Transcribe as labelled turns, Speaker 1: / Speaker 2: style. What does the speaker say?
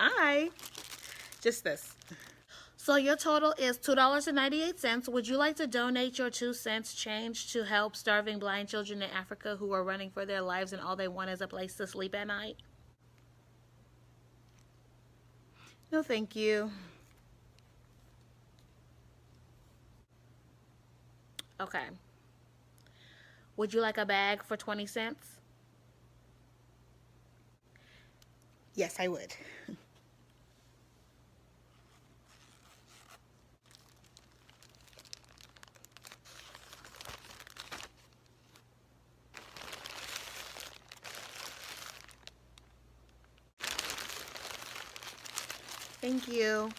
Speaker 1: Hi. Just this. So your total is $2.98. Would you like to donate your 2 cents change to help starving blind children in Africa who are running for their lives and all they want is a place to sleep at night? No, thank you. Okay. Would you like a bag for 20 cents? Yes, I would. Thank you.